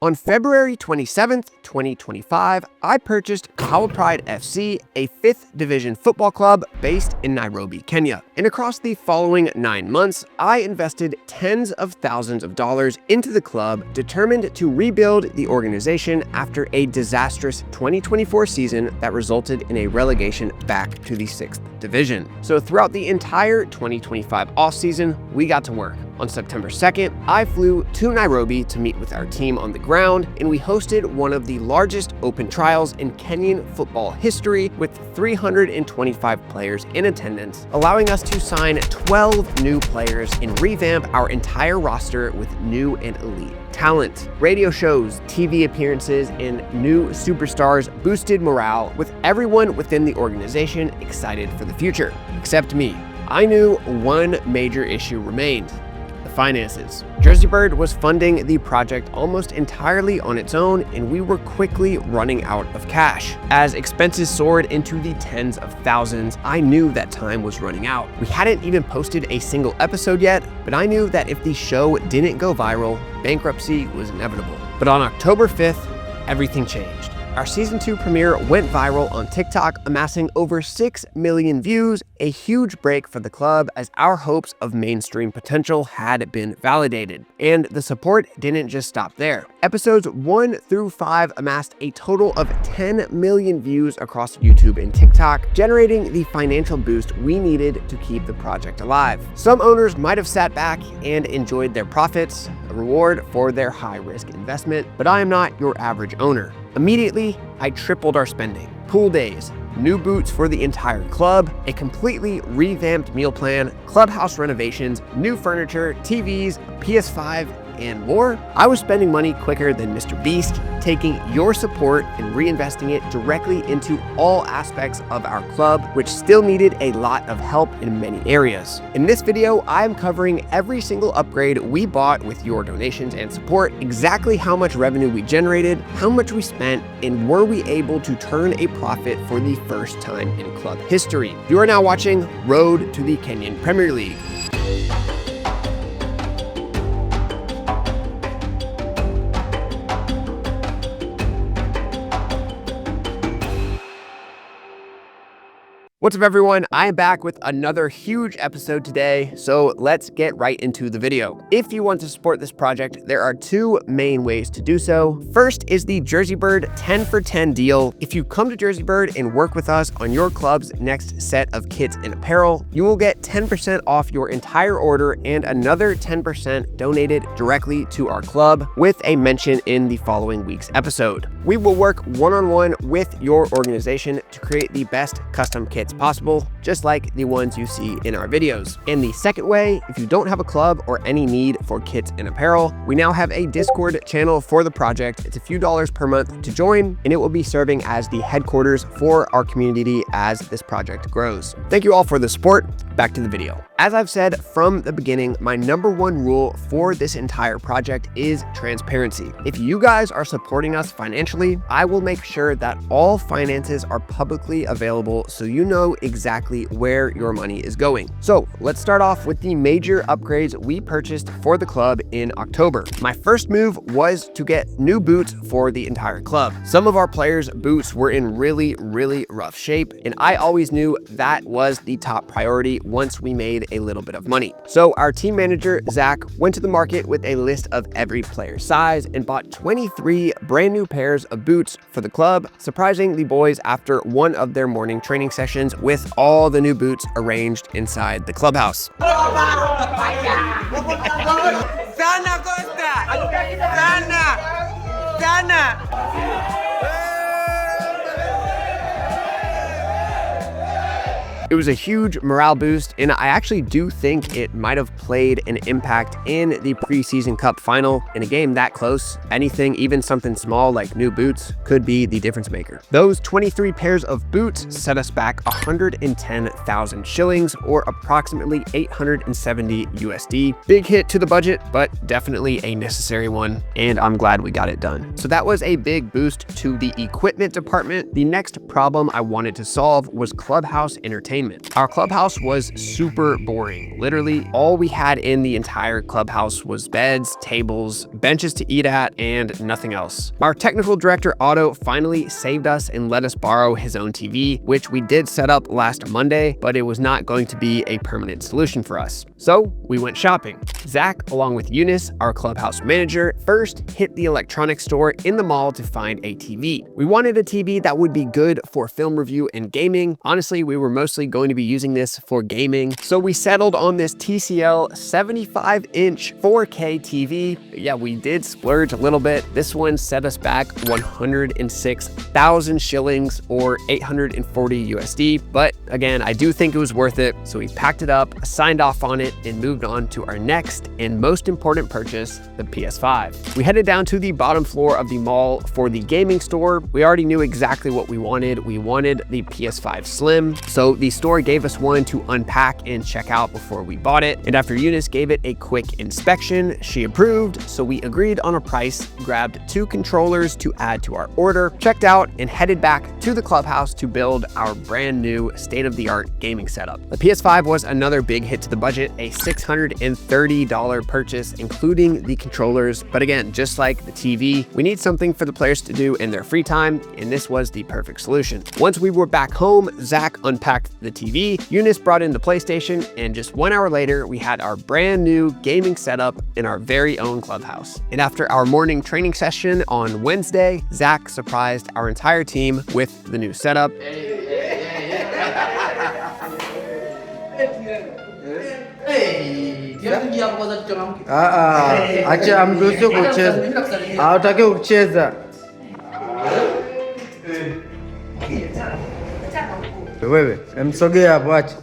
On February 27th, 2025, I purchased Power Pride FC, a 5th division football club based in Nairobi, Kenya. And across the following 9 months, I invested tens of thousands of dollars into the club, determined to rebuild the organization after a disastrous 2024 season that resulted in a relegation back to the 6th division. So throughout the entire 2025 offseason, we got to work. On September 2nd, I flew to Nairobi to meet with our team on the ground, and we hosted one of the largest open trials in Kenyan football history with 325 players in attendance, allowing us to sign 12 new players and revamp our entire roster with new and elite talent. Radio shows, TV appearances, and new superstars boosted morale, with everyone within the organization excited for the future, except me. I knew one major issue remained: finances. JerseyBird was funding the project almost entirely on its own, and we were quickly running out of cash. As expenses soared into the tens of thousands, I knew that time was running out. We hadn't even posted a single episode yet, but I knew that if the show didn't go viral, bankruptcy was inevitable. But on October 5th, everything changed. Our season 2 premiere went viral on TikTok, amassing over 6 million views, a huge break for the club as our hopes of mainstream potential had been validated. And the support didn't just stop there. Episodes 1 through 5 amassed a total of 10 million views across YouTube and TikTok, generating the financial boost we needed to keep the project alive. Some owners might have sat back and enjoyed their profits, a reward for their high-risk investment, but I am not your average owner. Immediately, I tripled our spending. Pool days, new boots for the entire club, a completely revamped meal plan, clubhouse renovations, new furniture, TVs, PS5, and more. I was spending money quicker than Mr. Beast, taking your support and reinvesting it directly into all aspects of our club, which still needed a lot of help in many areas. In this video, I'm covering every single upgrade we bought with your donations and support, exactly how much revenue we generated, how much we spent, and were we able to turn a profit for the first time in club history. You are now watching Road to the Kenyan Premier League. What's up, everyone? I am back with another huge episode today, so let's get right into the video. If you want to support this project, there are 2 main ways to do so. First is the JerseyBird 10 for 10 deal. If you come to JerseyBird and work with us on your club's next set of kits and apparel, you will get 10% off your entire order and another 10% donated directly to our club with a mention in the following week's episode. We will work one-on-one with your organization to create the best custom kits possible, just like the ones you see in our videos. And the second way, if you don't have a club or any need for kits and apparel, we now have a Discord channel for the project. It's a few dollars per month to join, and it will be serving as the headquarters for our community as this project grows. Thank you all for the support. Back to the video. As I've said from the beginning, my #1 rule for this entire project is transparency. If you guys are supporting us financially, I will make sure that all finances are publicly available so you know exactly where your money is going. So let's start off with the major upgrades we purchased for the club in October. My first move was to get new boots for the entire club. Some of our players' boots were in really rough shape, and I always knew that was the top priority once we made a little bit of money. So our team manager, Zach, went to the market with a list of every player's size and bought 23 brand new pairs of boots for the club, surprising the boys after one of their morning training sessions with all the new boots arranged inside the clubhouse. It was a huge morale boost, and I actually do think it might have played an impact in the preseason cup final. In a game that close, anything, even something small like new boots, could be the difference maker. Those 23 pairs of boots set us back 110,000 shillings, or approximately 870 USD. Big hit to the budget, but definitely a necessary one, and I'm glad we got it done. So that was a big boost to the equipment department. The next problem I wanted to solve was clubhouse entertainment. entertainment. Our clubhouse was super boring. Literally, all we had in the entire clubhouse was beds, tables, benches to eat at, and nothing else. Our technical director, Otto, finally saved us and let us borrow his own TV, which we did set up last Monday, but it was not going to be a permanent solution for us. So we went shopping. Zach, along with Eunice, our clubhouse manager, first hit the electronics store in the mall to find a TV. We wanted a TV that would be good for film review and gaming. Honestly, we were mostly going to be using this for gaming. So we settled on this TCL 75-inch 4K TV. Yeah, we did splurge a little bit. This one set us back 106,000 shillings or 840 USD. But again, I do think it was worth it. So we packed it up, signed off on it, and moved on to our next and most important purchase, the PS5. We headed down to the bottom floor of the mall for the gaming store. We already knew exactly what we wanted. We wanted the PS5 Slim. So the store gave us one to unpack and check out before we bought it. And after Eunice gave it a quick inspection, she approved. So we agreed on a price, grabbed 2 controllers to add to our order, checked out, and headed back to the clubhouse to build our brand new state-of-the-art gaming setup. The PS5 was another big hit to the budget, a $630 purchase, including the controllers. But again, just like the TV, we need something for the players to do in their free time, and this was the perfect solution. Once we were back home, Zach unpacked the TV, Eunice brought in the PlayStation, and just 1 hour later, we had our brand new gaming setup in our very own clubhouse. And after our morning training session on Wednesday, Zach surprised our entire team with the new setup. Acha amruhusu kucheza. Hawataki kucheza. Wewe, msogea hapo acha.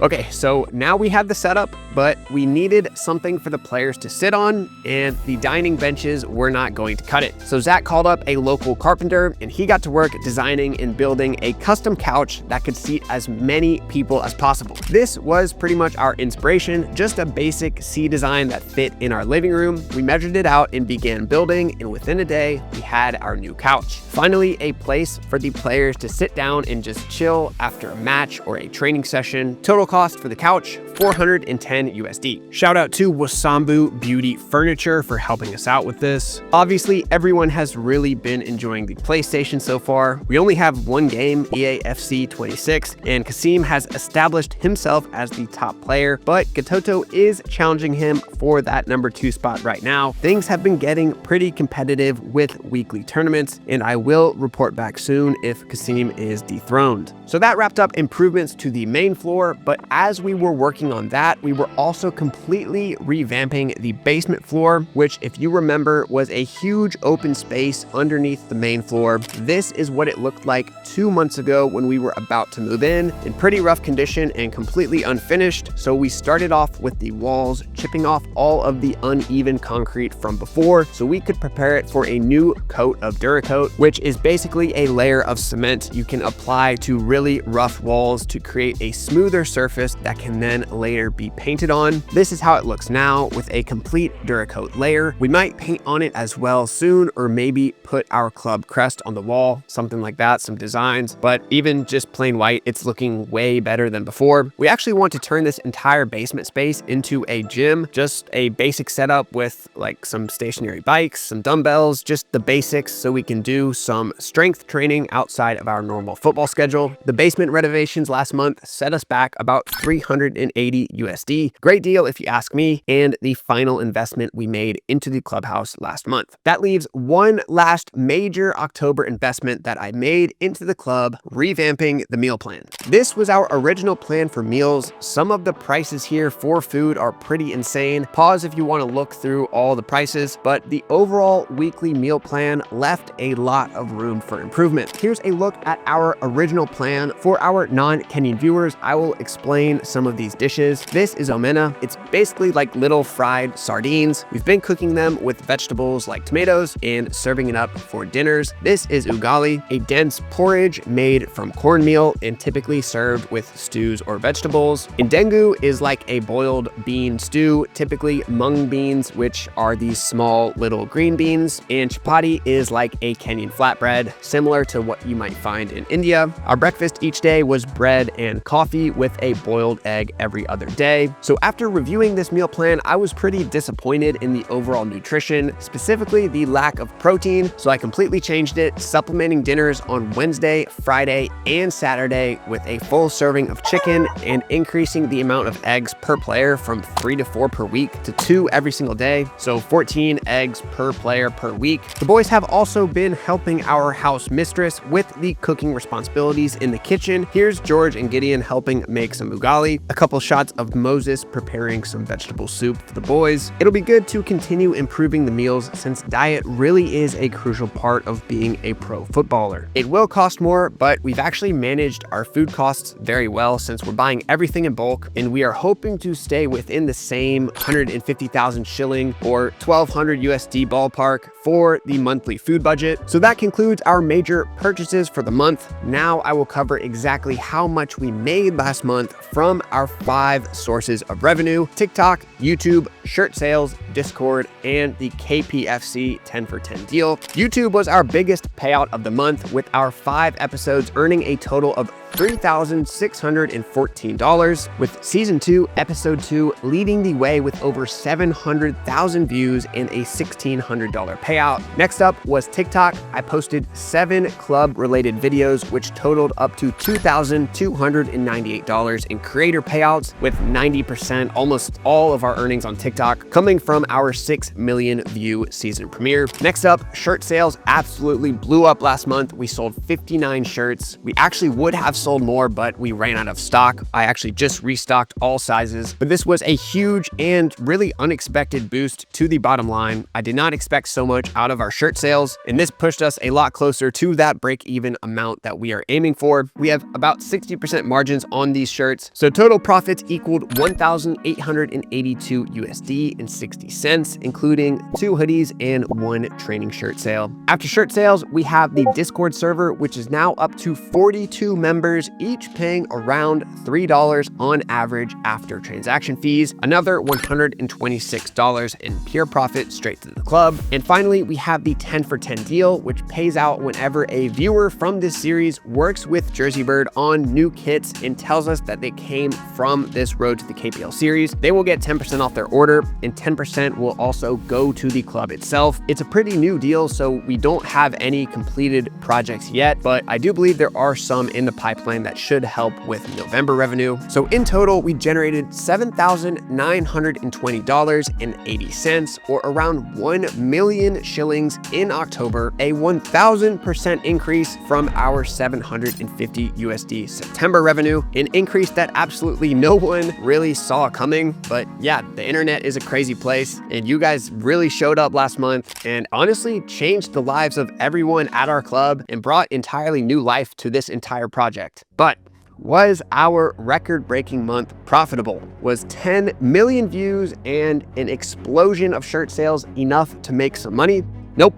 Okay, so now we have the setup, but we needed something for the players to sit on, and the dining benches were not going to cut it. So Zach called up a local carpenter, and he got to work designing and building a custom couch that could seat as many people as possible. This was pretty much our inspiration, just a basic C design that fit in our living room. We measured it out and began building, and within a day, we had our new couch. Finally, a place for the players to sit down and just chill after a match or a training session. Total cost for the couch, 410 USD. Shout out to Wasambu Beauty Furniture for helping us out with this. Obviously, everyone has really been enjoying the PlayStation so far. We only have one game, EA FC 26, and Kasim has established himself as the top player, but Gatoto is challenging him for that number 2 spot right now. Things have been getting pretty competitive with weekly tournaments, and I will report back soon if Kasim is dethroned. So that wrapped up improvements to the main floor, but as we were working on that, we were also completely revamping the basement floor, which, if you remember, was a huge open space underneath the main floor. This is what it looked like 2 months ago when we were about to move in pretty rough condition and completely unfinished. So we started off with the walls, chipping off all of the uneven concrete from before so we could prepare it for a new coat of Duracoat, which is basically a layer of cement you can apply to really rough walls to create a smoother surface that can then later be painted on. This is how it looks now with a complete Duracoat layer. We might paint on it as well soon, or maybe put our club crest on the wall, something like that, some designs, but even just plain white, it's looking way better than before. We actually want to turn this entire basement space into a gym, just a basic setup with like some stationary bikes, some dumbbells, just the basics so we can do some strength training outside of our normal football schedule. The basement renovations last month set us back about 380 USD. Great deal if you ask me, and the final investment we made into the clubhouse last month. That leaves one last major October investment that I made into the club, revamping the meal plan. This was our original plan for meals. Some of the prices here for food are pretty insane. Pause if you want to look through all the prices, but the overall weekly meal plan left a lot of room for improvement. Here's a look at our original plan. For our non-Kenyan viewers, I will explain some of these dishes. This is a salmena. It's basically like little fried sardines. We've been cooking them with vegetables like tomatoes and serving it up for dinners. This is ugali, a dense porridge made from cornmeal and typically served with stews or vegetables. Indengu is like a boiled bean stew, typically mung beans, which are these small little green beans. And chapati is like a Kenyan flatbread, similar to what you might find in India. Our breakfast each day was bread and coffee with a boiled egg every other day. So after reviewing this meal plan, I was pretty disappointed in the overall nutrition, specifically the lack of protein. So I completely changed it, supplementing dinners on Wednesday, Friday, and Saturday with a full serving of chicken and increasing the amount of eggs per player from 3 to 4 per week to 2 every single day. So 14 eggs per player per week. The boys have also been helping our house mistress with the cooking responsibilities in the kitchen. Here's George and Gideon helping make some ugali, a couple shots of Moses preparing some vegetable soup for the boys. It'll be good to continue improving the meals since diet really is a crucial part of being a pro footballer. It will cost more, but we've actually managed our food costs very well since we're buying everything in bulk, and we are hoping to stay within the same 150,000 shilling or 1,200 USD ballpark for the monthly food budget. So that concludes our major purchases for the month. Now I will cover exactly how much we made last month from our 5 sources of revenue: TikTok, YouTube, shirt sales, Discord, and the KPFC 10 for 10 deal. YouTube was our biggest payout of the month, with our 5 episodes earning a total of $3,614, with season 2, episode 2 leading the way with over 700,000 views and a $1,600 payout. Next up was TikTok. I posted 7 club-related videos, which totaled up to $2,298 in creator payouts, with 90%, almost all of our earnings on TikTok, coming from our 6 million view season premiere. Next up, shirt sales absolutely blew up last month. We sold 59 shirts. We actually would have sold more, but we ran out of stock. I actually just restocked all sizes, but this was a huge and really unexpected boost to the bottom line. I did not expect so much out of our shirt sales, and this pushed us a lot closer to that break-even amount that we are aiming for. We have about 60% margins on these shirts, so total profits equaled 1,882 USD and 60 cents, including 2 hoodies and 1 training shirt sale. After shirt sales, we have the Discord server, which is now up to 42 members, each paying around $3 on average after transaction fees, another $126 in pure profit straight to the club. And finally, we have the 10 for 10 deal, which pays out whenever a viewer from this series works with JerseyBird on new kits and tells us that they came from this Road to the KPL series. They will get 10% off their order, and 10% will also go to the club itself. It's a pretty new deal, so we don't have any completed projects yet, but I do believe there are some in the pipeline that should help with November revenue. So in total, we generated $7,920.80, or around 1 million shillings in October, a 1,000% increase from our 750 USD September revenue, an increase that absolutely no one really saw coming. But yeah, the internet is a crazy place, and you guys really showed up last month and honestly changed the lives of everyone at our club and brought entirely new life to this entire project. But was our record-breaking month profitable? Was 10 million views and an explosion of shirt sales enough to make some money? Nope,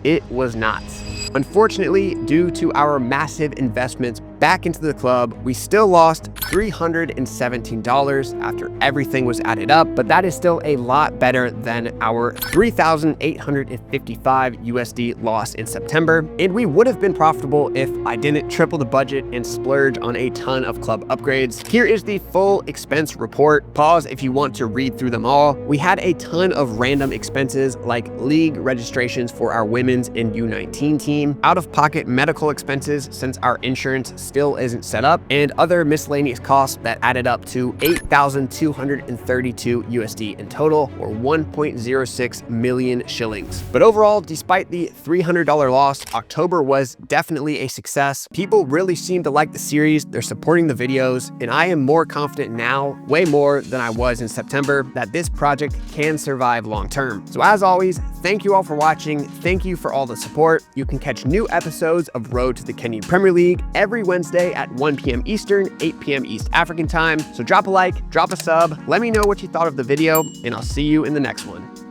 it was not. Unfortunately, due to our massive investments back into the club, we still lost $317 after everything was added up, but that is still a lot better than our 3,855 USD loss in September. And we would have been profitable if I didn't triple the budget and splurge on a ton of club upgrades. Here is the full expense report. Pause if you want to read through them all. We had a ton of random expenses like league registrations for our women's and U19 team, out-of-pocket medical expenses since our insurance still isn't set up, and other miscellaneous costs that added up to 8,232 USD in total, or 1.06 million shillings. But overall, despite the $300 loss, October was definitely a success. People really seem to like the series, they're supporting the videos, and I am more confident now, way more than I was in September, that this project can survive long term. So as always, thank you all for watching. Thank you for all the support. You can catch new episodes of Road to the Kenyan Premier League every Wednesday Wednesday at 1 p.m. Eastern, 8 p.m. East African time. So drop a like, drop a sub, let me know what you thought of the video, and I'll see you in the next one.